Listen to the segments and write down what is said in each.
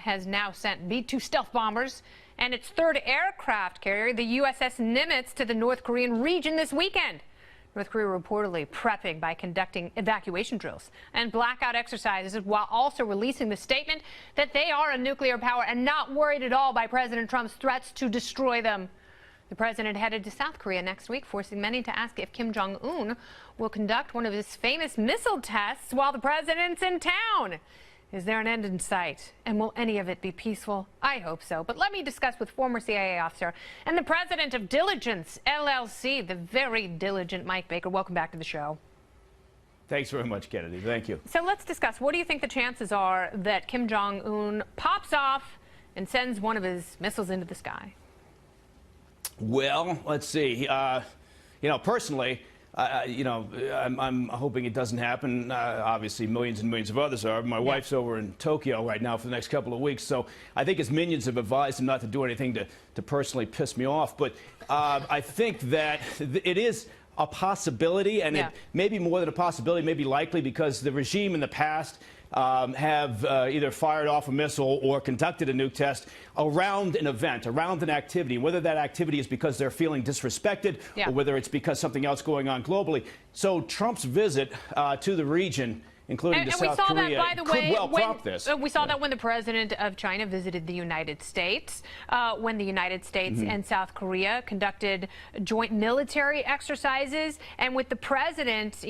has now sent B-2 stealth bombers and its third aircraft carrier, the USS Nimitz, to the North Korean region this weekend. North Korea reportedly prepping by conducting evacuation drills and blackout exercises while also releasing the statement that they are a nuclear power and not worried at all by President Trump's threats to destroy them. The president headed to South Korea next week, forcing many to ask if Kim Jong-un will conduct one of his famous missile tests while the president's in town. Is there an end in sight? And will any of it be peaceful? I hope so. But let me discuss with former CIA officer and the president of Diligence LLC, the very diligent Mike Baker. Welcome back to the show. Thanks very much, Kennedy. Thank you. So let's discuss. What do you think the chances are that Kim Jong-un pops off and sends one of his missiles into the sky? Well, let's see. Personally, I'm hoping it doesn't happen. Obviously, millions and millions of others are. My wife's over in Tokyo right now for the next couple of weeks, so I think his minions have advised him not to do anything to personally piss me off. But I think that it is a possibility, and it may be more than a possibility, may be likely, because the regime in the past have either fired off a missile or conducted a nuke test around an event, around an activity, whether that activity is because they're feeling disrespected or whether it's because something else going on globally. So Trump's visit to the region, including to South Korea, that, by the way, could well prompt this. We saw that when the president of China visited the United States, when the United States and South Korea conducted joint military exercises, and with the president,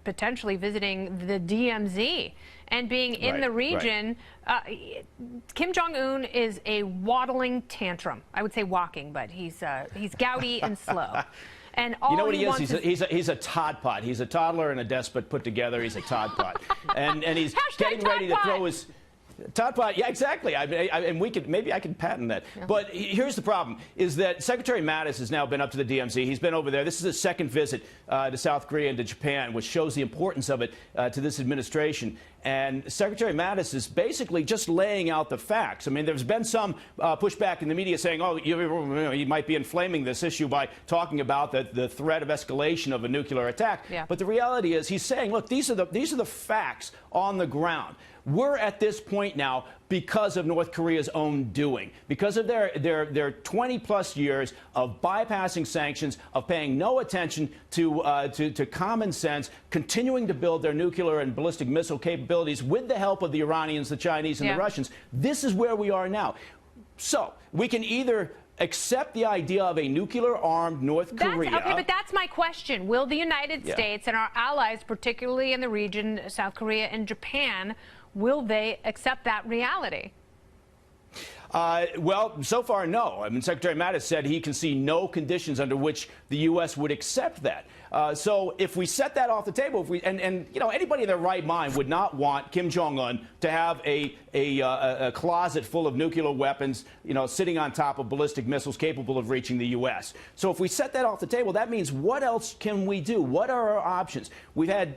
potentially visiting the DMZ and being in the region. Kim Jong-un is a waddling tantrum. I would say walking, but he's gouty and slow. And all you know what he is? He's a Todd Pot. He's a toddler and a despot put together. He's a Todd Pot, and he's getting ready to throw his. Todd Pot, yeah, exactly. And maybe I could patent that. Yeah. But here's the problem: is that Secretary Mattis has now been up to the DMZ. He's been over there. This is his second visit to South Korea and to Japan, which shows the importance of it to this administration. And Secretary Mattis is basically just laying out the facts. I mean, there's been some pushback in the media saying, oh, you might be inflaming this issue by talking about the threat of escalation of a nuclear attack. Yeah. But the reality is, he's saying, look, these are the facts on the ground. We're at this point now because of North Korea's own doing, because of their 20-plus years of bypassing sanctions, of paying no attention to common sense, continuing to build their nuclear and ballistic missile capabilities with the help of the Iranians, the Chinese, and the Russians. This is where we are now. So we can either accept the idea of a nuclear-armed North Korea. Okay, but that's my question. Will the United States and our allies, particularly in the region, South Korea and Japan, will they accept that reality? Well, so far, no. I mean, Secretary Mattis said he can see no conditions under which the U.S. would accept that. So if we set that off the table, and anybody in their right mind would not want Kim Jong-un to have a closet full of nuclear weapons, sitting on top of ballistic missiles capable of reaching the U.S. So if we set that off the table, that means what else can we do? What are our options? We've had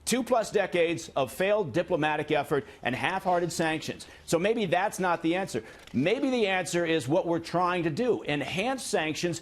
2+ decades of failed diplomatic effort and half-hearted sanctions. So maybe that's not the answer. Maybe the answer is what we're trying to do: enhance sanctions,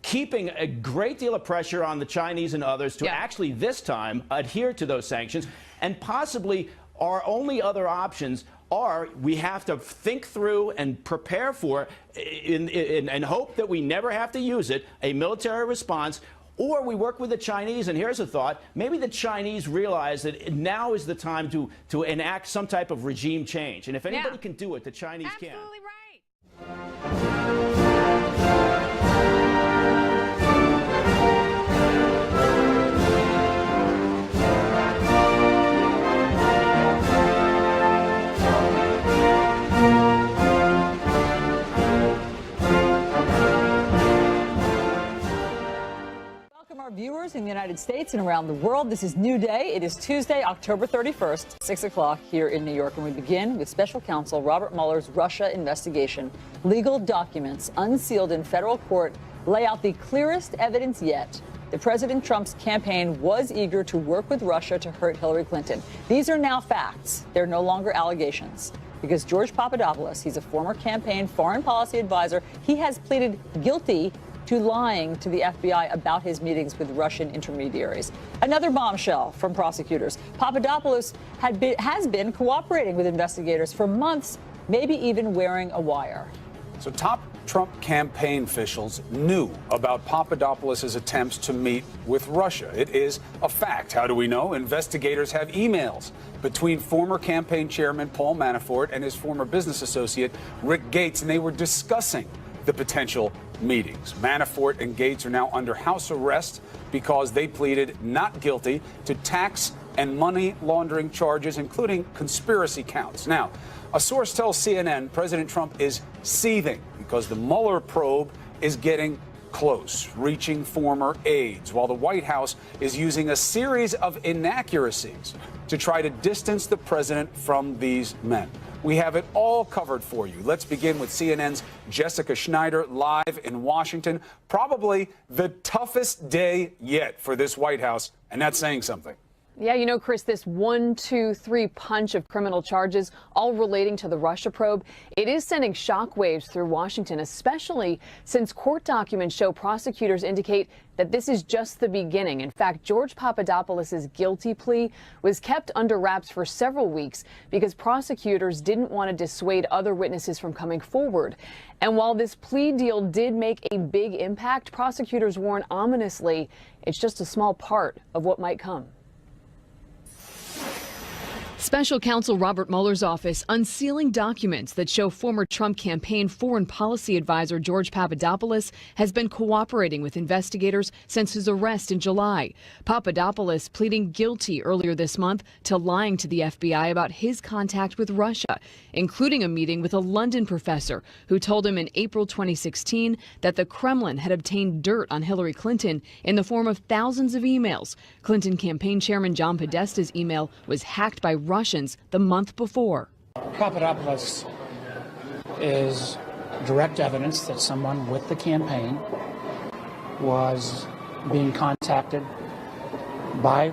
keeping a great deal of pressure on the Chinese and others to actually this time adhere to those sanctions. And possibly our only other options are we have to think through and prepare for, and hope that we never have to use it, a military response. Or we work with the Chinese, and here's a thought: maybe the Chinese realize that now is the time to enact some type of regime change. And if anybody can do it, the Chinese can. Absolutely right. Our viewers in the United States and around the world. This is New Day. It is Tuesday, October 31st, 6 o'clock here in New York. And we begin with special counsel Robert Mueller's Russia investigation. Legal documents unsealed in federal court lay out the clearest evidence yet that President Trump's campaign was eager to work with Russia to hurt Hillary Clinton. These are now facts. They're no longer allegations. Because George Papadopoulos, he's a former campaign foreign policy advisor, he has pleaded guilty to lying to the FBI about his meetings with Russian intermediaries. Another bombshell from prosecutors. Papadopoulos has been cooperating with investigators for months maybe even wearing a wire. So top Trump campaign officials knew about Papadopoulos' attempts to meet with Russia. It is a fact. How do we know? Investigators have emails between former campaign chairman Paul Manafort and his former business associate Rick Gates, and they were discussing the potential meetings. Manafort and Gates are now under house arrest because they pleaded not guilty to tax and money laundering charges, including conspiracy counts. Now, a source tells CNN President Trump is seething because the Mueller probe is getting close, reaching former aides, while the White House is using a series of inaccuracies to try to distance the president from these men. We have it all covered for you. Let's begin with CNN's Jessica Schneider live in Washington. Probably the toughest day yet for this White House, and that's saying something. Yeah, you know, Chris, this 1, 2, 3 punch of criminal charges, all relating to the Russia probe, it is sending shockwaves through Washington, especially since court documents show prosecutors indicate that this is just the beginning. In fact, George Papadopoulos' guilty plea was kept under wraps for several weeks because prosecutors didn't want to dissuade other witnesses from coming forward. And while this plea deal did make a big impact, prosecutors warn ominously it's just a small part of what might come. Special counsel Robert Mueller's office unsealing documents that show former Trump campaign foreign policy advisor George Papadopoulos has been cooperating with investigators since his arrest in July. Papadopoulos pleading guilty earlier this month to lying to the FBI about his contact with Russia, including a meeting with a London professor who told him in April 2016 that the Kremlin had obtained dirt on Hillary Clinton in the form of thousands of emails. Clinton campaign chairman John Podesta's email was hacked by Russians the month before. Papadopoulos is direct evidence that someone with the campaign was being contacted by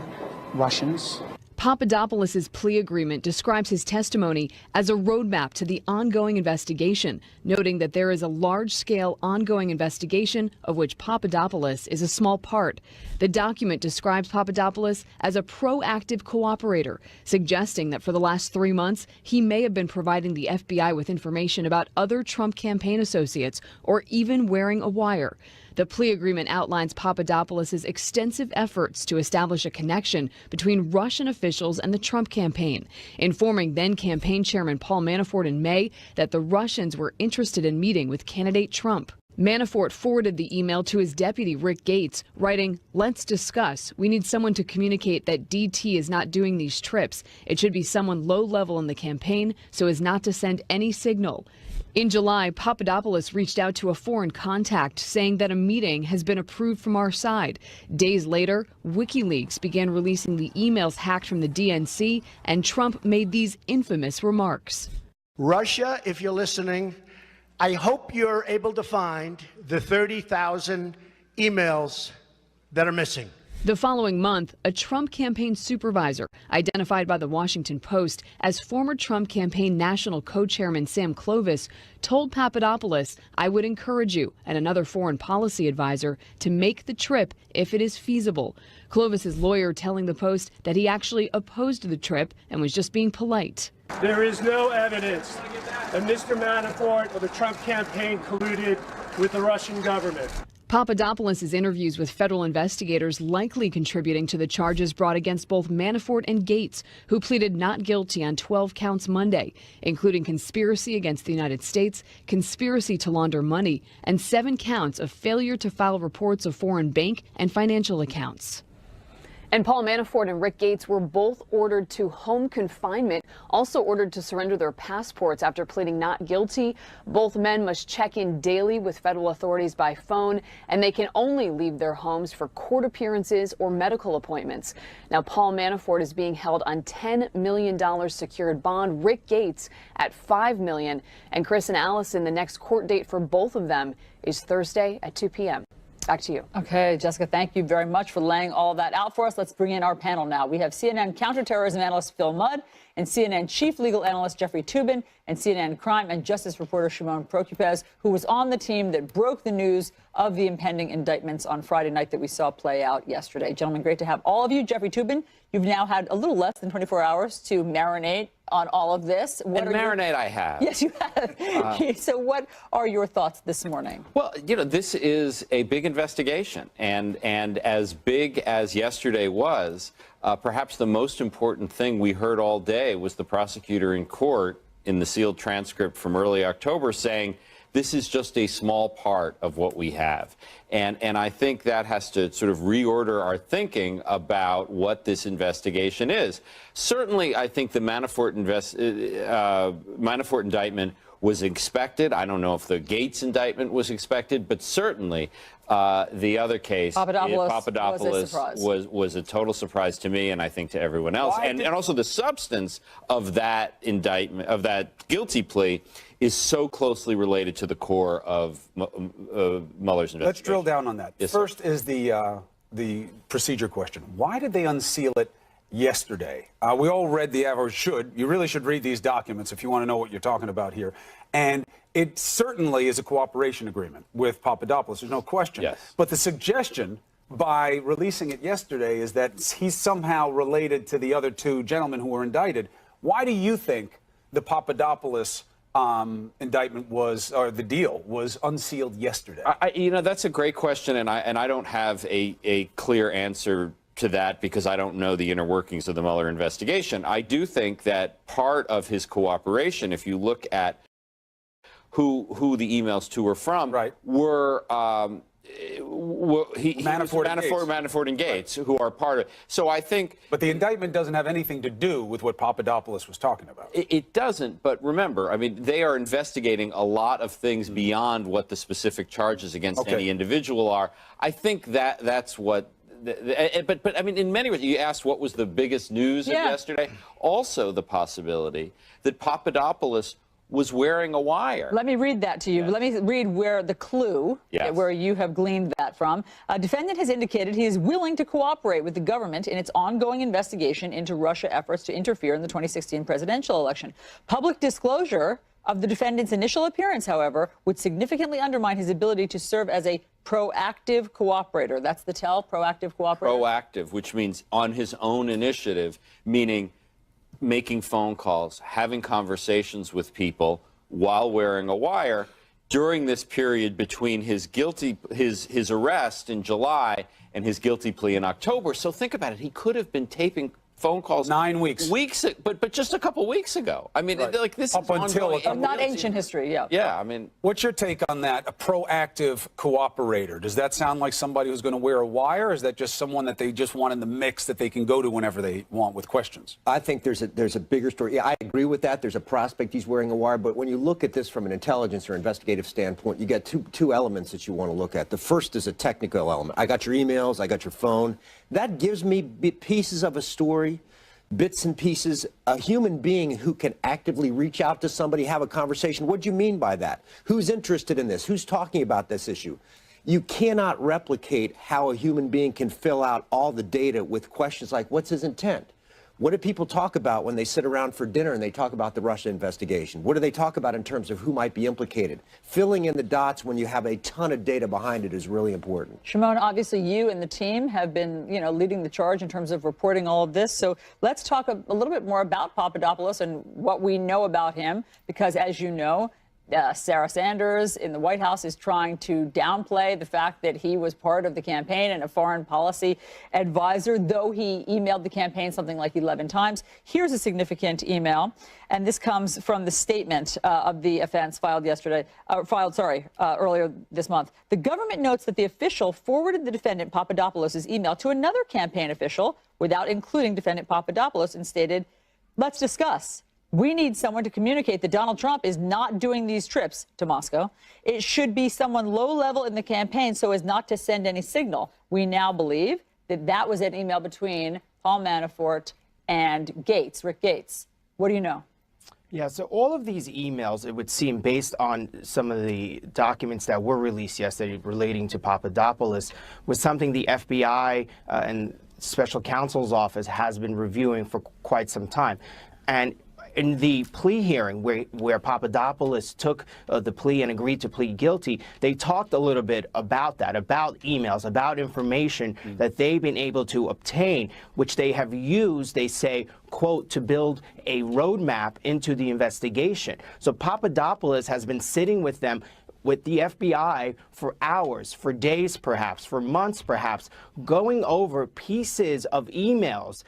Russians. Papadopoulos' plea agreement describes his testimony as a roadmap to the ongoing investigation, noting that there is a large-scale ongoing investigation of which Papadopoulos is a small part. The document describes Papadopoulos as a proactive cooperator, suggesting that for the last 3 months, he may have been providing the FBI with information about other Trump campaign associates or even wearing a wire. The plea agreement outlines Papadopoulos' extensive efforts to establish a connection between Russian officials and the Trump campaign, informing then-campaign chairman Paul Manafort in May that the Russians were interested in meeting with candidate Trump. Manafort forwarded the email to his deputy, Rick Gates, writing, "Let's discuss. We need someone to communicate that DT is not doing these trips. It should be someone low-level in the campaign so as not to send any signal." In July, Papadopoulos reached out to a foreign contact saying that a meeting has been approved from our side. Days later, WikiLeaks began releasing the emails hacked from the DNC, and Trump made these infamous remarks. Russia, if you're listening, I hope you're able to find the 30,000 emails that are missing. The following month, a Trump campaign supervisor, identified by the Washington Post as former Trump campaign national co-chairman Sam Clovis, told Papadopoulos, "I would encourage you," and another foreign policy advisor, to make the trip if it is feasible. Clovis's lawyer telling the Post that he actually opposed the trip and was just being polite. There is no evidence that Mr. Manafort or the Trump campaign colluded with the Russian government. Papadopoulos' interviews with federal investigators likely contributing to the charges brought against both Manafort and Gates, who pleaded not guilty on 12 counts Monday, including conspiracy against the United States, conspiracy to launder money, and 7 counts of failure to file reports of foreign bank and financial accounts. And Paul Manafort and Rick Gates were both ordered to home confinement, also ordered to surrender their passports after pleading not guilty. Both men must check in daily with federal authorities by phone, and they can only leave their homes for court appearances or medical appointments. Now, Paul Manafort is being held on $10 million secured bond, Rick Gates at $5 million. And Chris and Allison, the next court date for both of them is Thursday at 2 p.m. Back to you. Okay, Jessica, thank you very much for laying all that out for us. Let's bring in our panel now. We have CNN counterterrorism analyst Phil Mudd and CNN chief legal analyst Jeffrey Toobin and CNN crime and justice reporter Shimon Prokupecz, who was on the team that broke the news of the impending indictments on Friday night that we saw play out yesterday. Gentlemen, great to have all of you. Jeffrey Toobin, you've now had a little less than 24 hours to marinate on all of this. And marinade I have. Yes, you have. So what are your thoughts this morning? Well, you know, this is a big investigation, and as big as yesterday was, perhaps the most important thing we heard all day was the prosecutor in court in the sealed transcript from early October saying, this is just a small part of what we have. And I think that has to sort of reorder our thinking about what this investigation is. Certainly, I think the Manafort indictment was expected. I don't know if the Gates indictment was expected, but certainly the other case, Papadopoulos, was a total surprise to me, and I think to everyone else. And also the substance of that indictment, of that guilty plea, is so closely related to the core of Mueller's investigation. Let's drill down on that. Yes, First sir. is the procedure question. Why did they unseal it yesterday? We all read you really should read these documents if you want to know what you're talking about here. And it certainly is a cooperation agreement with Papadopoulos, there's no question. Yes. But the suggestion by releasing it yesterday is that he's somehow related to the other two gentlemen who were indicted. Why do you think the Papadopoulos indictment or the deal was unsealed yesterday? You know, that's a great question, and I don't have a clear answer to that because I don't know the inner workings of the Mueller investigation. I do think that part of his cooperation, if you look at who the emails to were from, were Manafort and Gates, who are part of. So I think. But the indictment doesn't have anything to do with what Papadopoulos was talking about. It doesn't. But remember, I mean, they are investigating a lot of things beyond what the specific charges against any individual are. I think that's what. But I mean, in many ways, you asked what was the biggest news of yesterday. Also, the possibility that Papadopoulos was wearing a wire. Let me read that to you. Let me read where the clue, where you have gleaned that from. A defendant has indicated he is willing to cooperate with the government in its ongoing investigation into Russia efforts to interfere in the 2016 presidential election. Public disclosure of the defendant's initial appearance, however, would significantly undermine his ability to serve as a proactive cooperator. That's the tell, proactive cooperator? Proactive, which means on his own initiative, meaning making phone calls, having conversations with people while wearing a wire during this period between his arrest in July and his guilty plea in October. So think about it. He could have been taping phone calls 9 weeks, but just a couple weeks ago. I mean, like this up is until not ancient history. Yeah. I mean, what's your take on that? A proactive cooperator. Does that sound like somebody who's going to wear a wire? Or is that just someone that they just want in the mix that they can go to whenever they want with questions? I think there's a bigger story. Yeah, I agree with that. There's a prospect he's wearing a wire, but when you look at this from an intelligence or investigative standpoint, you get two elements that you want to look at. The first is a technical element. I got your emails, I got your phone. That gives me pieces of a story, bits and pieces, a human being who can actively reach out to somebody, have a conversation. What do you mean by that? Who's interested in this? Who's talking about this issue? You cannot replicate how a human being can fill out all the data with questions like, what's his intent? What do people talk about when they sit around for dinner and they talk about the Russia investigation? What do they talk about in terms of who might be implicated? Filling in the dots when you have a ton of data behind it is really important. Shimon, obviously you and the team have been, leading the charge in terms of reporting all of this. So let's talk a little bit more about Papadopoulos and what we know about him, because as you know, Sarah Sanders in the White House is trying to downplay the fact that he was part of the campaign and a foreign policy advisor, though he emailed the campaign something like 11 times. Here's a significant email, and this comes from the statement of the offense earlier this month. The government notes that the official forwarded the defendant Papadopoulos' email to another campaign official without including defendant Papadopoulos and stated, "Let's discuss. We need someone to communicate that Donald Trump is not doing these trips to Moscow. It should be someone low level in the campaign so as not to send any signal." We now believe that that was an email between Paul Manafort and Gates, Rick Gates. What do you know? Yeah, so all of these emails, it would seem, based on some of the documents that were released yesterday relating to Papadopoulos, was something the FBI and Special Counsel's Office has been reviewing for quite some time. And in the plea hearing where Papadopoulos took the plea and agreed to plead guilty, they talked a little bit about that, about emails, about information that they've been able to obtain, which they have used, they say, quote, to build a roadmap into the investigation. So Papadopoulos has been sitting with them, with the FBI, for hours, for days perhaps, for months perhaps, going over pieces of emails,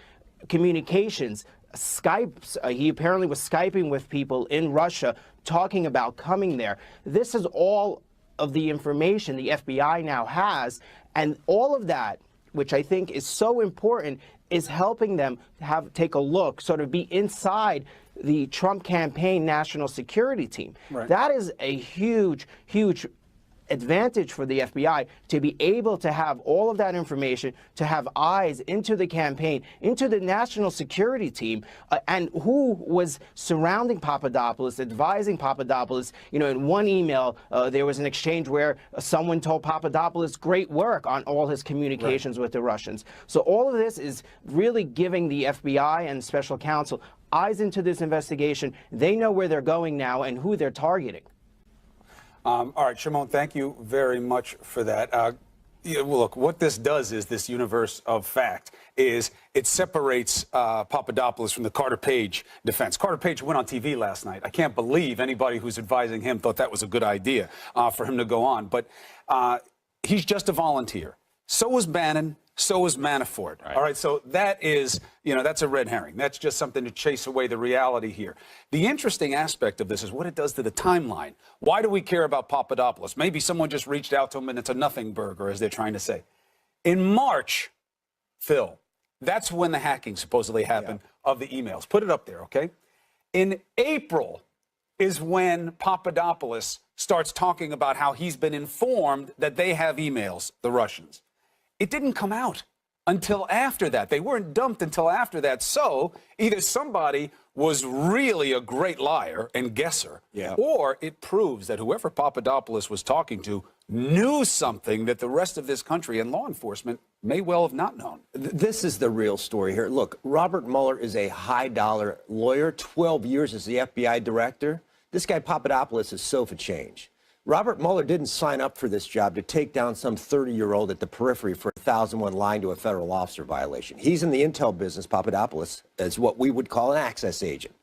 communications, Skypes. He apparently was Skyping with people in Russia, talking about coming there. This is all of the information the FBI now has, and all of that, which I think is so important, is helping them take a look, sort of be inside the Trump campaign national security team. Right. That is a huge, huge advantage for the FBI to be able to have all of that information, to have eyes into the campaign, into the national security team, and who was surrounding Papadopoulos, advising Papadopoulos. You know, in one email, there was an exchange where someone told Papadopoulos, great work on all his communications with the Russians. So all of this is really giving the FBI and special counsel eyes into this investigation. They know where they're going now and who they're targeting. All right, Shimon, thank you very much for that. Look, what this does is this universe of fact is it separates Papadopoulos from the Carter Page defense. Carter Page went on TV last night. I can't believe anybody who's advising him thought that was a good idea for him to go on. But he's just a volunteer. So was Bannon. So was Manafort. Right. All right, so that is, that's a red herring. That's just something to chase away the reality here. The interesting aspect of this is what it does to the timeline. Why do we care about Papadopoulos? Maybe someone just reached out to him and it's a nothing burger, as they're trying to say. In March, Phil, that's when the hacking supposedly happened of the emails. Put it up there, okay? In April is when Papadopoulos starts talking about how he's been informed that they have emails, the Russians. It didn't come out until after that. They weren't dumped until after that. So either somebody was really a great liar and guesser, or it proves that whoever Papadopoulos was talking to knew something that the rest of this country and law enforcement may well have not known. This is the real story here. Look, Robert Mueller is a high-dollar lawyer, 12 years as the FBI director. This guy Papadopoulos is so for change. Robert Mueller didn't sign up for this job to take down some 30-year-old at the periphery for 1001 lying to a federal officer violation. He's in the intel business, Papadopoulos, as what we would call an access agent.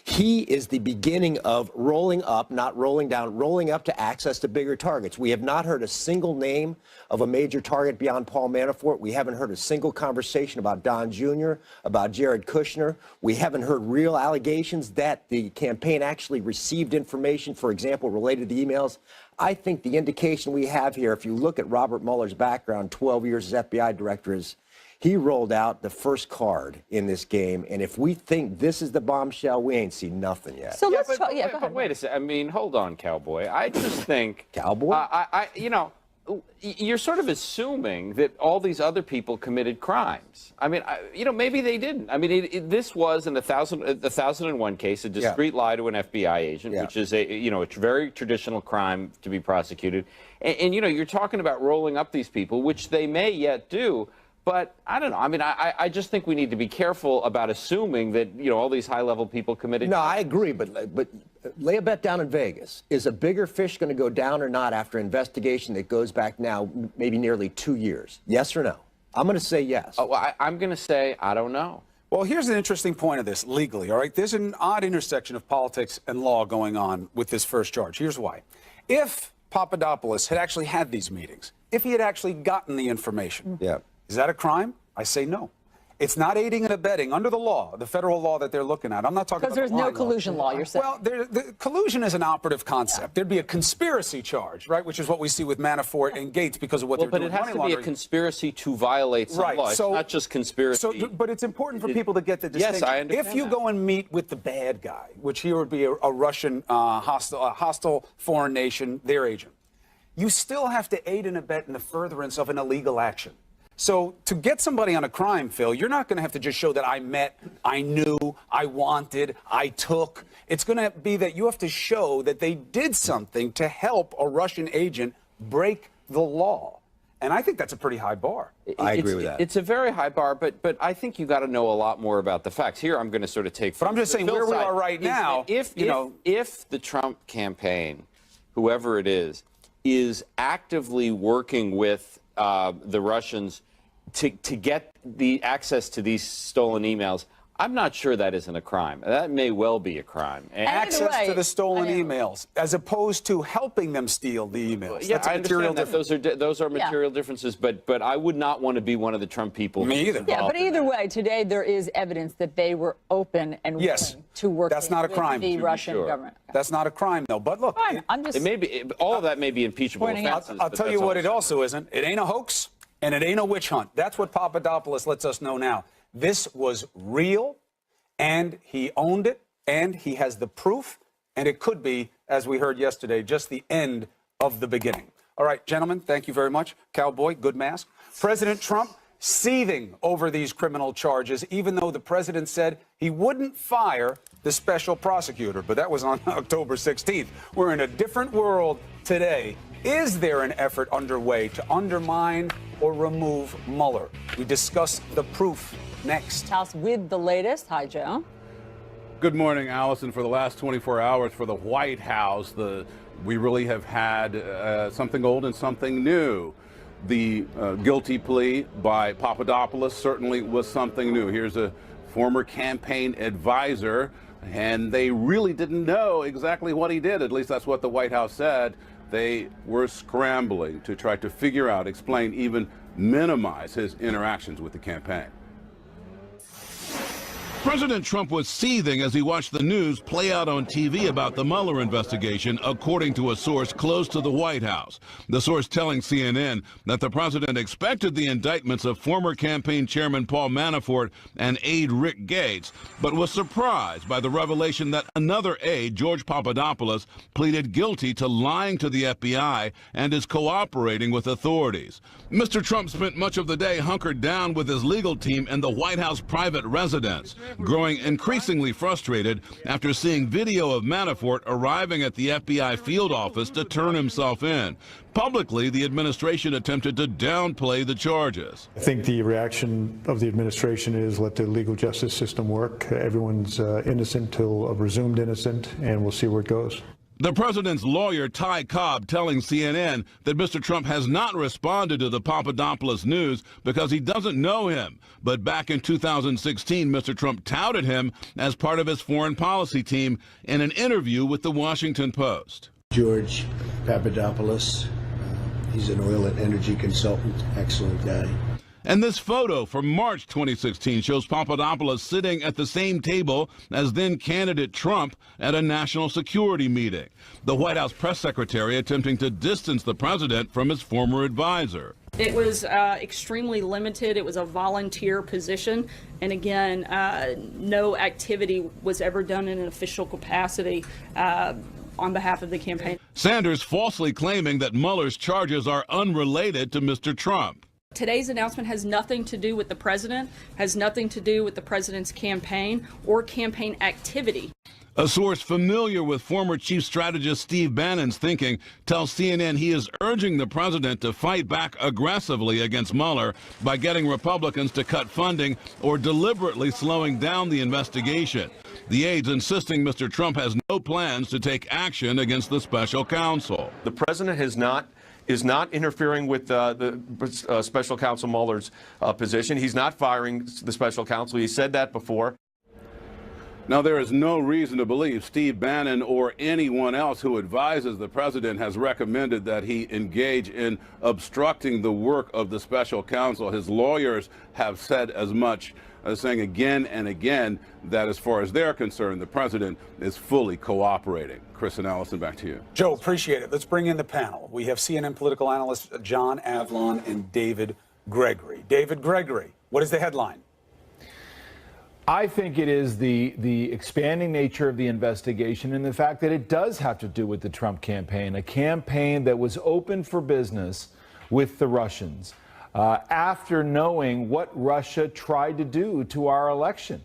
He is the beginning of rolling up, not rolling down, rolling up to access to bigger targets. We have not heard a single name of a major target beyond Paul Manafort. We haven't heard a single conversation about Don Jr., about Jared Kushner. We haven't heard real allegations that the campaign actually received information, for example, related to emails. I think the indication we have here, if you look at Robert Mueller's background, 12 years as FBI director, is he rolled out the first card in this game, and if we think this is the bombshell, we ain't seen nothing yet. So let's talk. Go ahead. Wait a second. I mean, hold on, Cowboy. I just think Cowboy. You're sort of assuming that all these other people committed crimes. I mean, maybe they didn't. I mean, this was in the 1001 case, a discreet lie to an FBI agent, which is a very traditional crime to be prosecuted. And you're talking about rolling up these people, which they may yet do. But I don't know. I mean, I just think we need to be careful about assuming that, all these high-level people committed. No, I agree. But lay a bet down in Vegas. Is a bigger fish going to go down or not after an investigation that goes back now maybe nearly 2 years? Yes or no? I'm going to say yes. Oh, well, I'm going to say I don't know. Well, here's an interesting point of this legally, all right? There's an odd intersection of politics and law going on with this first charge. Here's why. If Papadopoulos had actually had these meetings, if he had actually gotten the information, is that a crime? I say no. It's not aiding and abetting under the law, the federal law that they're looking at. I'm not talking about because there's no collusion law, you're saying. Well, the collusion is an operative concept. There'd be a conspiracy charge, right, which is what we see with Manafort and Gates because of what they're doing. But it has to be a conspirussion to violate some law. It's not just conspiracy. But it's important for people to get the distinction. Yes, I understand. If you go and meet with the bad guy, which here would be a Russian hostile foreign nation, their agent, you still have to aid and abet in the furtherance of an illegal action. So to get somebody on a crime, Phil, you're not going to have to just show that I met, I knew, I wanted, I took. It's going to be that you have to show that they did something to help a Russian agent break the law. And I think that's a pretty high bar. I agree with that. It's a very high bar, but I think you got to know a lot more about the facts. Here, I'm going to sort of take. But I'm just saying where we are right now. If the Trump campaign, whoever it is actively working with the Russians to get the access to these stolen emails, I'm not sure that isn't a crime. That may well be a crime. Access to the stolen emails, as opposed to helping them steal the emails. Yeah, That's a I material understand that those are material differences, but I would not want to be one of the Trump people. Me either. Yeah, but either way, today there is evidence that they were open and willing to work that's not a crime. with the Russian government. That's not a crime, though. But look, it may be, all of that may be impeachable offenses. I'll tell you what it also isn't. It ain't a hoax, and it ain't a witch hunt. That's what Papadopoulos lets us know now. This was real, and he owned it, and he has the proof, and it could be, as we heard yesterday, just the end of the beginning. All right, gentlemen, thank you very much. Cowboy, good mask. President Trump seething over these criminal charges, even though the president said he wouldn't fire the special prosecutor. But that was on October 16th. We're in a different world today. Is there an effort underway to undermine or remove Mueller? We discuss the proof next. House with the latest. Hi, Joe. Good morning, Allison. For the last 24 hours for the White House, we really have had something old and something new. The guilty plea by Papadopoulos certainly was something new. Here's a former campaign advisor, and they really didn't know exactly what he did. At least that's what the White House said. They were scrambling to try to figure out, explain, even minimize his interactions with the campaign. President Trump was seething as he watched the news play out on TV about the Mueller investigation, according to a source close to the White House. The source telling CNN that the president expected the indictments of former campaign chairman Paul Manafort and aide Rick Gates, but was surprised by the revelation that another aide, George Papadopoulos, pleaded guilty to lying to the FBI and is cooperating with authorities. Mr. Trump spent much of the day hunkered down with his legal team in the White House private residence, growing increasingly frustrated after seeing video of Manafort arriving at the FBI field office to turn himself in. Publicly, the administration attempted to downplay the charges. I think the reaction of the administration is let the legal justice system work. Everyone's innocent till presumed innocent, and we'll see where it goes. The president's lawyer, Ty Cobb, telling CNN that Mr. Trump has not responded to the Papadopoulos news because he doesn't know him. But back in 2016, Mr. Trump touted him as part of his foreign policy team in an interview with the Washington Post. George Papadopoulos, he's an oil and energy consultant, excellent guy. And this photo from March 2016 shows Papadopoulos sitting at the same table as then-candidate Trump at a national security meeting. The White House press secretary attempting to distance the president from his former advisor. It was extremely limited. It was a volunteer position. And again, no activity was ever done in an official capacity on behalf of the campaign. Sanders falsely claiming that Mueller's charges are unrelated to Mr. Trump. Today's announcement has nothing to do with the president, has nothing to do with the president's campaign or campaign activity. A source familiar with former chief strategist Steve Bannon's thinking tells CNN he is urging the president to fight back aggressively against Mueller by getting Republicans to cut funding or deliberately slowing down the investigation. The aides insisting Mr. Trump has no plans to take action against the special counsel. The president is not interfering with the special counsel Mueller's position. He's not firing the special counsel. He said that before. Now, there is no reason to believe Steve Bannon or anyone else who advises the president has recommended that he engage in obstructing the work of the special counsel. His lawyers have said as much, saying again and again that as far as they're concerned, the president is fully cooperating. Chris and Allison, back to you. Joe, appreciate it. Let's bring in the panel. We have CNN political analysts John Avlon and David Gregory. David Gregory, what is the headline? I think it is the expanding nature of the investigation and the fact that it does have to do with the Trump campaign, a campaign that was open for business with the Russians after knowing what Russia tried to do to our election.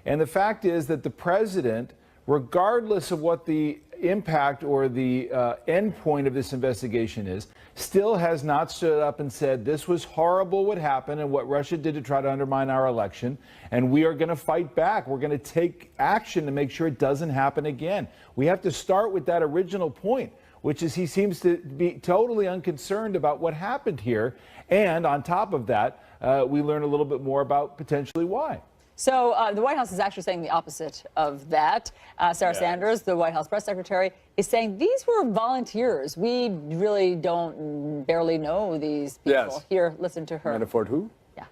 And the fact is that the president, regardless of what the impact or the end point of this investigation is, still has not stood up and said this was horrible what happened and what Russia did to try to undermine our election, and we are going to fight back. We're going to take action to make sure it doesn't happen again. We have to start with that original point, which is he seems to be totally unconcerned about what happened here. And on top of that, we learn a little bit more about potentially why. So the White House is actually saying the opposite of that. Sarah Sanders, the White House press secretary, is saying these were volunteers. We really barely know these people. Yes. Here, listen to her. Manafort who? Yeah.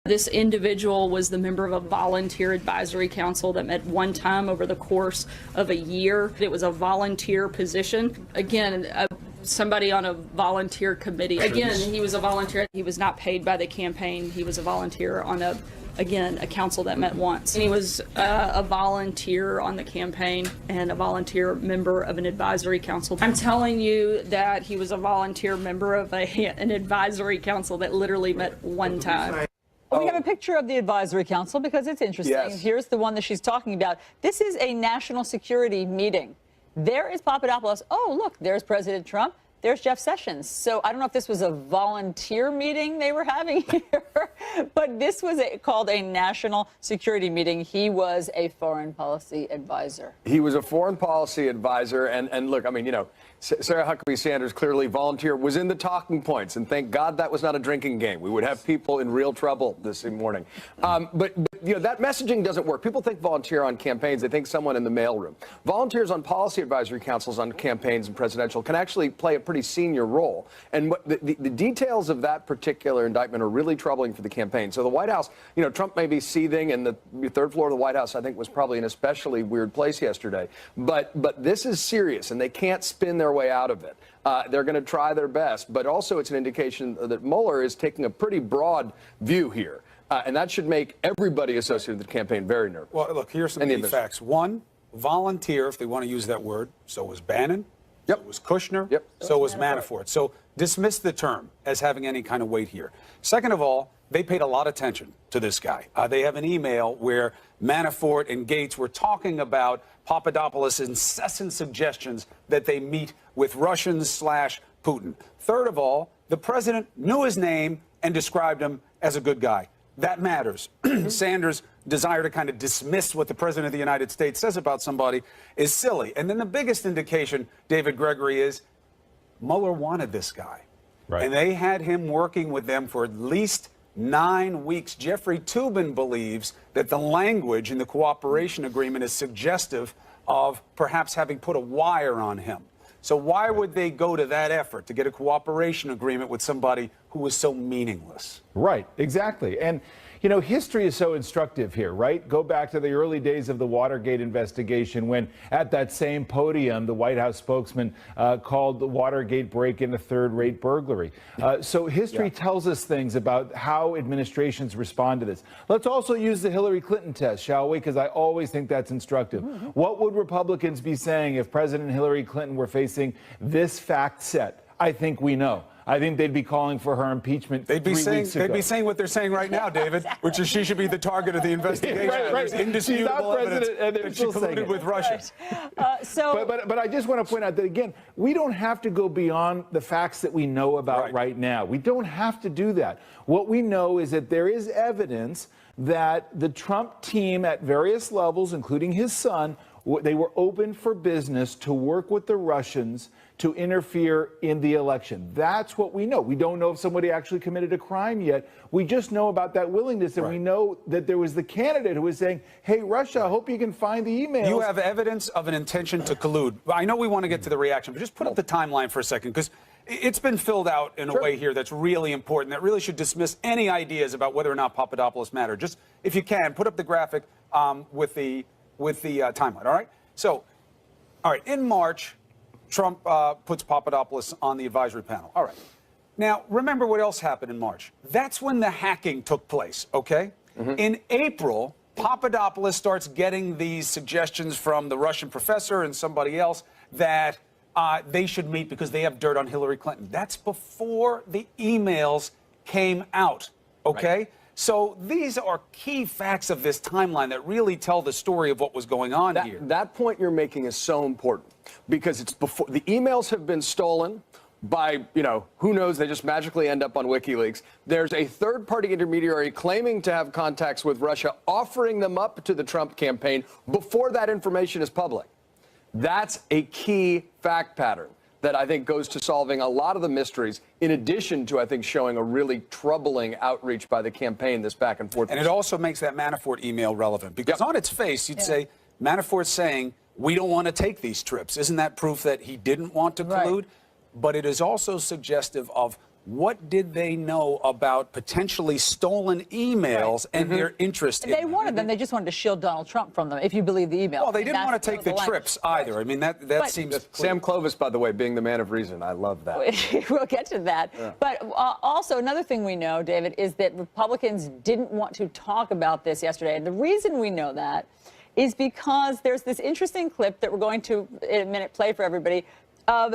This individual was the member of a volunteer advisory council that met one time over the course of a year. It was a volunteer position. Again, somebody on a volunteer committee. Again, he was a volunteer. He was not paid by the campaign. He was a volunteer on a council that met once. And he was a volunteer on the campaign and a volunteer member of an advisory council. I'm telling you that he was a volunteer member of an advisory council that literally met one time. We have a picture of the advisory council because it's interesting. Yes. Here's the one that she's talking about. This is a national security meeting. There is Papadopoulos. Oh, look, there's President Trump. There's Jeff Sessions. So I don't know if this was a volunteer meeting they were having here, but this was called a national security meeting. He was a foreign policy advisor. He was a foreign policy advisor. And look, I mean, you know, Sarah Huckabee Sanders, clearly volunteer, was in the talking points. And thank God that was not a drinking game. We would have people in real trouble this morning. But you know, that messaging doesn't work. People think volunteer on campaigns. They think someone in the mailroom. Volunteers on policy advisory councils on campaigns and presidential can actually play a pretty senior role. And the details of that particular indictment are really troubling for the campaign. So the White House, you know, Trump may be seething, and the third floor of the White House, I think, was probably an especially weird place yesterday. But this is serious, and they can't spin their way out of it. They're going to try their best. But also it's an indication that Mueller is taking a pretty broad view here. And that should make everybody associated with the campaign very nervous. Well, look, here's some key facts. One, volunteer, if they want to use that word. So was Bannon. Yep. So was Kushner. Yep. So was Manafort. So dismiss the term as having any kind of weight here. Second of all, they paid a lot of attention to this guy. They have an email where Manafort and Gates were talking about Papadopoulos' incessant suggestions that they meet with Russians/Putin. Third of all, the president knew his name and described him as a good guy. That matters. Sanders' desire to kind of dismiss what the president of the United States says about somebody is silly. And then the biggest indication, David Gregory, is Mueller wanted this guy. Right. And they had him working with them for at least 9 weeks. Jeffrey Toobin believes that the language in the cooperation agreement is suggestive of perhaps having put a wire on him. So why would they go to that effort to get a cooperation agreement with somebody who was so meaningless? Right, exactly. And, you know, history is so instructive here, right? Go back to the early days of the Watergate investigation when at that same podium, the White House spokesman called the Watergate break-in a third-rate burglary. So history tells us things about how administrations respond to this. Let's also use the Hillary Clinton test, shall we? Because I always think that's instructive. What would Republicans be saying if President Hillary Clinton were facing this fact set? I think we know. I think they'd be calling for her impeachment. They'd be saying what they're saying right now, David, which is she should be the target of the investigation. Right. There's indisputable evidence that she colluded with Russia. But I just want to point out that, again, we don't have to go beyond the facts that we know about right now. We don't have to do that. What we know is that there is evidence that the Trump team at various levels, including his son, they were open for business to work with the Russians to interfere in the election. That's what we know. We don't know if somebody actually committed a crime yet. We just know about that willingness, and we know that there was the candidate who was saying, hey, Russia, I hope you can find the emails. You have evidence of an intention to collude. I know we want to get to the reaction, but just put up the timeline for a second, because it's been filled out in a way here that's really important, that really should dismiss any ideas about whether or not Papadopoulos matter. Just, if you can, put up the graphic with the timeline, all right? So, all right, in March, Trump puts Papadopoulos on the advisory panel. All right. Now, remember what else happened in March. That's when the hacking took place, okay? In April, Papadopoulos starts getting these suggestions from the Russian professor and somebody else that they should meet because they have dirt on Hillary Clinton. That's before the emails came out, okay? So these are key facts of this timeline that really tell the story of what was going on here. That point you're making is so important because it's before the emails have been stolen by, who knows, they just magically end up on WikiLeaks. There's a third-party intermediary claiming to have contacts with Russia, offering them up to the Trump campaign before that information is public. That's a key fact pattern that I think goes to solving a lot of the mysteries, in addition to, I think, showing a really troubling outreach by the campaign, this back and forth. And it also makes that Manafort email relevant because on its face, you'd say, Manafort's saying, we don't want to take these trips. Isn't that proof that he didn't want to collude? But it is also suggestive of what did they know about potentially stolen emails and their interest in They wanted them. They just wanted to shield Donald Trump from them, if you believe the email. Well, they didn't want to take the trips either. I mean, that seems clear. Sam Clovis, by the way, being the man of reason. I love that. We'll get to that. Yeah. But also, another thing we know, David, is that Republicans didn't want to talk about this yesterday. And the reason we know that is because there's this interesting clip that we're going to, in a minute, play for everybody, of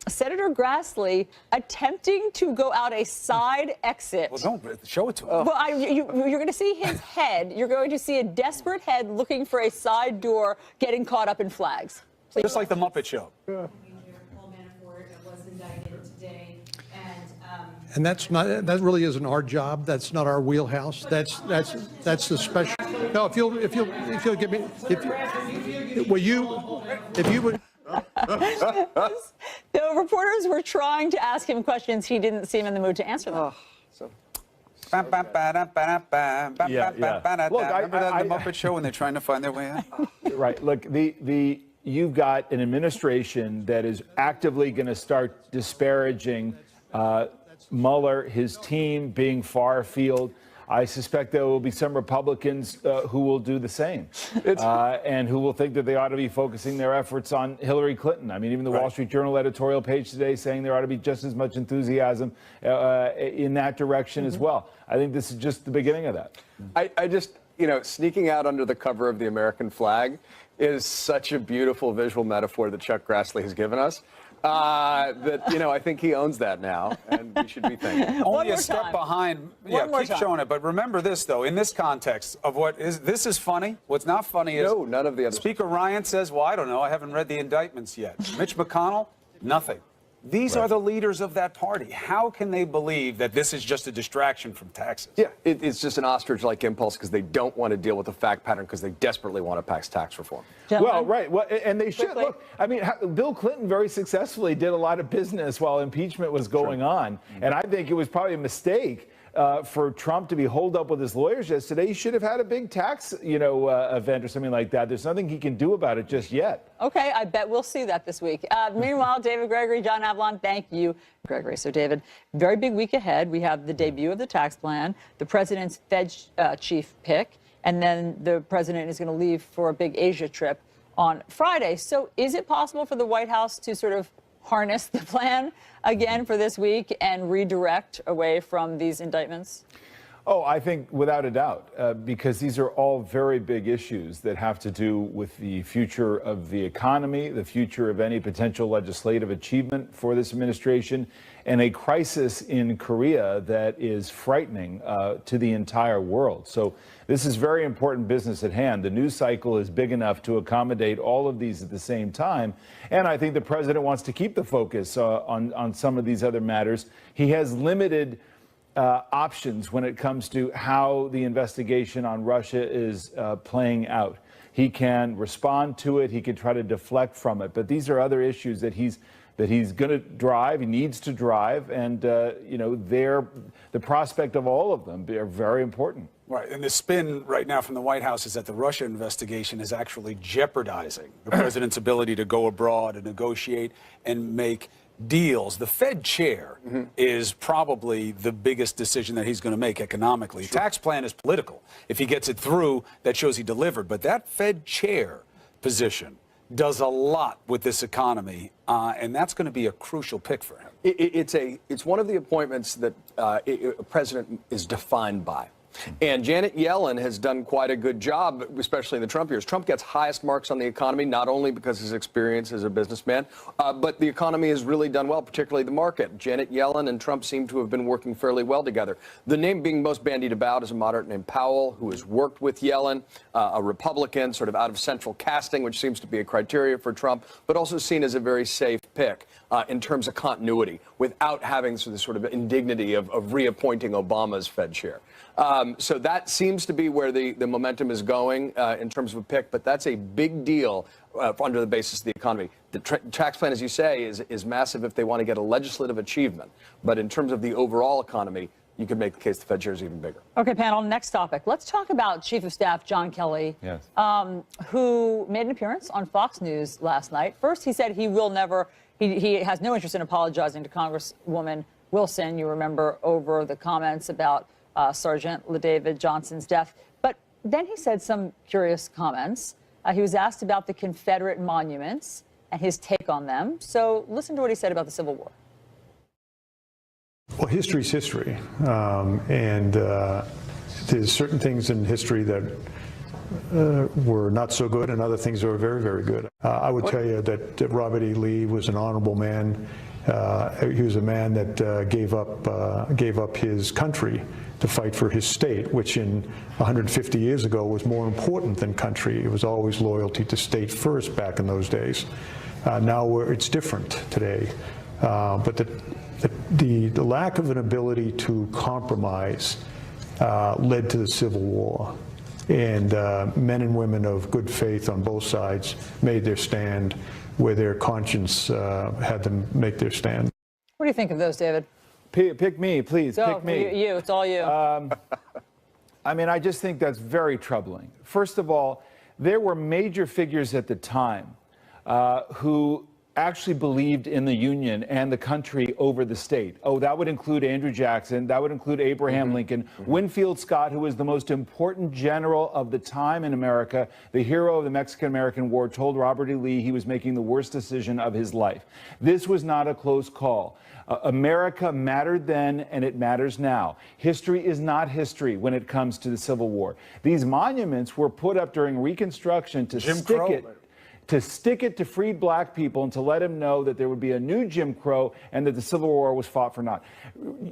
Senator Grassley attempting to go out a side exit. Well, don't show it to him. Well, you're going to see his head. You're going to see a desperate head looking for a side door, getting caught up in flags. Please. Just like the Muppet Show. And that really isn't our job. That's not our wheelhouse. That's the special. No, if you'll give me, if you would. The reporters were trying to ask him questions. He didn't seem in the mood to answer them. Look, remember that the Muppet Show when they're trying to find their way out? Right. Look, you've got an administration that is actively going to start disparaging Mueller, his team being far afield. I suspect there will be some Republicans who will do the same and who will think that they ought to be focusing their efforts on Hillary Clinton. I mean, even the Wall Street Journal editorial page today saying there ought to be just as much enthusiasm in that direction as well. I think this is just the beginning of that. I just, sneaking out under the cover of the American flag is such a beautiful visual metaphor that Chuck Grassley has given us. That, I think he owns that now, and we should be thinking. Only a step behind. Yeah, keep showing it. But remember this, though, in this context of this is funny. What's not funny is none of the other. Speaker Ryan says, well, I don't know. I haven't read the indictments yet. Mitch McConnell, nothing. These are the leaders of that party. How can they believe that this is just a distraction from taxes? Yeah, it's just an ostrich-like impulse because they don't want to deal with the fact pattern because they desperately want to pass tax reform. Well, right. Well, and they should. Look, I mean, Bill Clinton very successfully did a lot of business while impeachment was going on. And I think it was probably a mistake for Trump to be holed up with his lawyers yesterday. He should have had a big tax, event or something like that. There's nothing he can do about it just yet. Okay, I bet we'll see that this week. Meanwhile, David Gregory, John Avalon, thank you, Gregory. So, David, very big week ahead. We have the debut of the tax plan, the president's Fed chief pick, and then the president is going to leave for a big Asia trip on Friday. So is it possible for the White House to sort of harness the plan again for this week and redirect away from these indictments? Oh, I think without a doubt, because these are all very big issues that have to do with the future of the economy, the future of any potential legislative achievement for this administration, and a crisis in Korea that is frightening to the entire world. So this is very important business at hand. The news cycle is big enough to accommodate all of these at the same time. And I think the president wants to keep the focus on some of these other matters. He has limited options when it comes to how the investigation on Russia is playing out. He can respond to it. He can try to deflect from it. But these are other issues that he's going to drive. He needs to drive. And, the prospect of all of them are very important. Right. And the spin right now from the White House is that the Russia investigation is actually jeopardizing the president's ability to go abroad and negotiate and make deals. The Fed chair is probably the biggest decision that he's going to make economically. Sure. Tax plan is political. If he gets it through, that shows he delivered. But that Fed chair position does a lot with this economy, and that's going to be a crucial pick for him. It's one of the appointments that a president is defined by. And Janet Yellen has done quite a good job, especially in the Trump years. Trump gets highest marks on the economy, not only because of his experience as a businessman, but the economy has really done well, particularly the market. Janet Yellen and Trump seem to have been working fairly well together. The name being most bandied about is a moderate named Powell, who has worked with Yellen, a Republican, sort of out of central casting, which seems to be a criteria for Trump, but also seen as a very safe pick in terms of continuity, without having the sort of indignity of reappointing Obama's Fed chair. So that seems to be where the momentum is going in terms of a pick, but that's a big deal under the basis of the economy. The tax plan, as you say, is massive if they want to get a legislative achievement. But in terms of the overall economy, you could make the case the Fed chair is even bigger. Okay, panel, next topic. Let's talk about Chief of Staff John Kelly, who made an appearance on Fox News last night. First, he said he will never, he has no interest in apologizing to Congresswoman Wilson, you remember, over the comments about Sergeant LaDavid Johnson's death. But then he said some curious comments. He was asked about the Confederate monuments and his take on them. So listen to what he said about the Civil War. Well, history's history. And there's certain things in history that were not so good and other things that were very, very good. I would tell you that Robert E. Lee was an honorable man. He was a man that gave up his country to fight for his state, which in 150 years ago was more important than country. It was always loyalty to state first back in those days. Now it's different today. But the lack of an ability to compromise led to the Civil War. And men and women of good faith on both sides made their stand where their conscience had them make their stand. What do you think of those, David? Pick me, please. Go, pick me. You, it's all you. I mean, I just think that's very troubling. First of all, there were major figures at the time who actually believed in the Union and the country over the state. Oh, that would include Andrew Jackson. That would include Abraham Lincoln. Winfield Scott, who was the most important general of the time in America, the hero of the Mexican-American War, told Robert E. Lee he was making the worst decision of his life. This was not a close call. America mattered then, and it matters now. History is not history when it comes to the Civil War. These monuments were put up during Reconstruction to stick it to freed black people and to let them know that there would be a new Jim Crow and that the Civil War was fought for naught.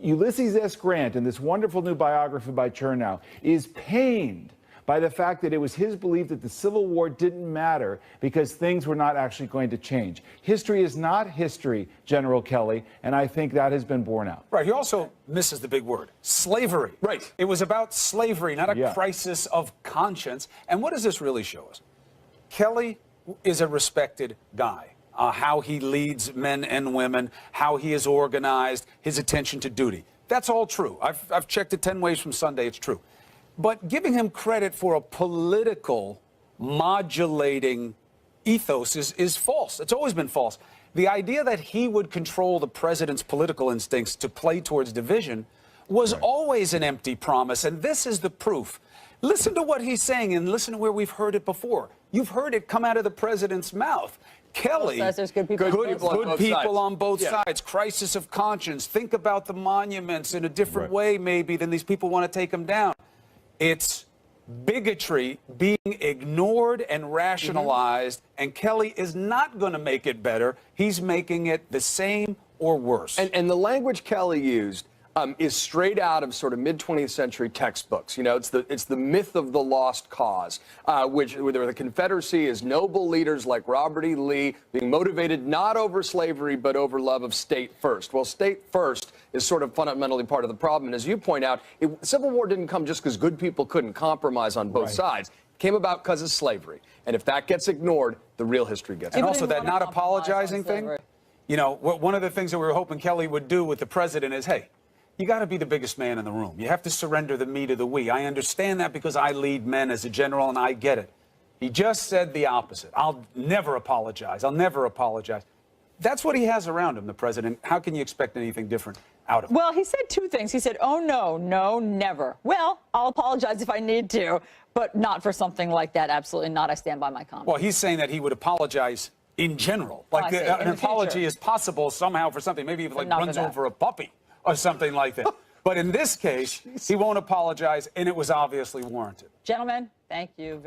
Ulysses S. Grant, in this wonderful new biography by Chernow, is pained by the fact that it was his belief that the Civil War didn't matter because things were not actually going to change. History is not history, General Kelly, and I think that has been borne out. Right. He also misses the big word, slavery. Right. It was about slavery, not a crisis of conscience. And what does this really show us? Kelly is a respected guy. How he leads men and women, how he is organized, his attention to duty. That's all true. I've checked it 10 ways from Sunday. It's true. But giving him credit for a political modulating ethos is false. It's always been false. The idea that he would control the president's political instincts to play towards division was always an empty promise. And this is the proof. Listen to what he's saying and listen to where we've heard it before. You've heard it come out of the president's mouth. Kelly, there's good people, on both sides. Crisis of conscience. Think about the monuments in a different way, maybe, than these people want to take them down. It's bigotry being ignored and rationalized, and Kelly is not going to make it better. He's making it the same or worse. And the language Kelly used is straight out of sort of mid-20th century textbooks. You know, it's the myth of the lost cause, where the Confederacy is noble leaders like Robert E. Lee being motivated not over slavery but over love of state first. Well, state first is sort of fundamentally part of the problem. And as you point out, the Civil War didn't come just because good people couldn't compromise on both sides. It came about because of slavery. And if that gets ignored, the real history gets ignored. And also that not apologizing thing, you know, one of the things that we were hoping Kelly would do with the president is, hey, you got to be the biggest man in the room. You have to surrender the me to the we. I understand that because I lead men as a general, and I get it. He just said the opposite. I'll never apologize. I'll never apologize. That's what he has around him, the president. How can you expect anything different out of him? Well, he said two things. He said, oh, no, never. Well, I'll apologize if I need to, but not for something like that. Absolutely not. I stand by my comment. Well, he's saying that he would apologize in general. Like an apology is possible somehow for something. Maybe if like runs over a puppy or something like that. But in this case, he won't apologize, and it was obviously warranted. Gentlemen, thank you very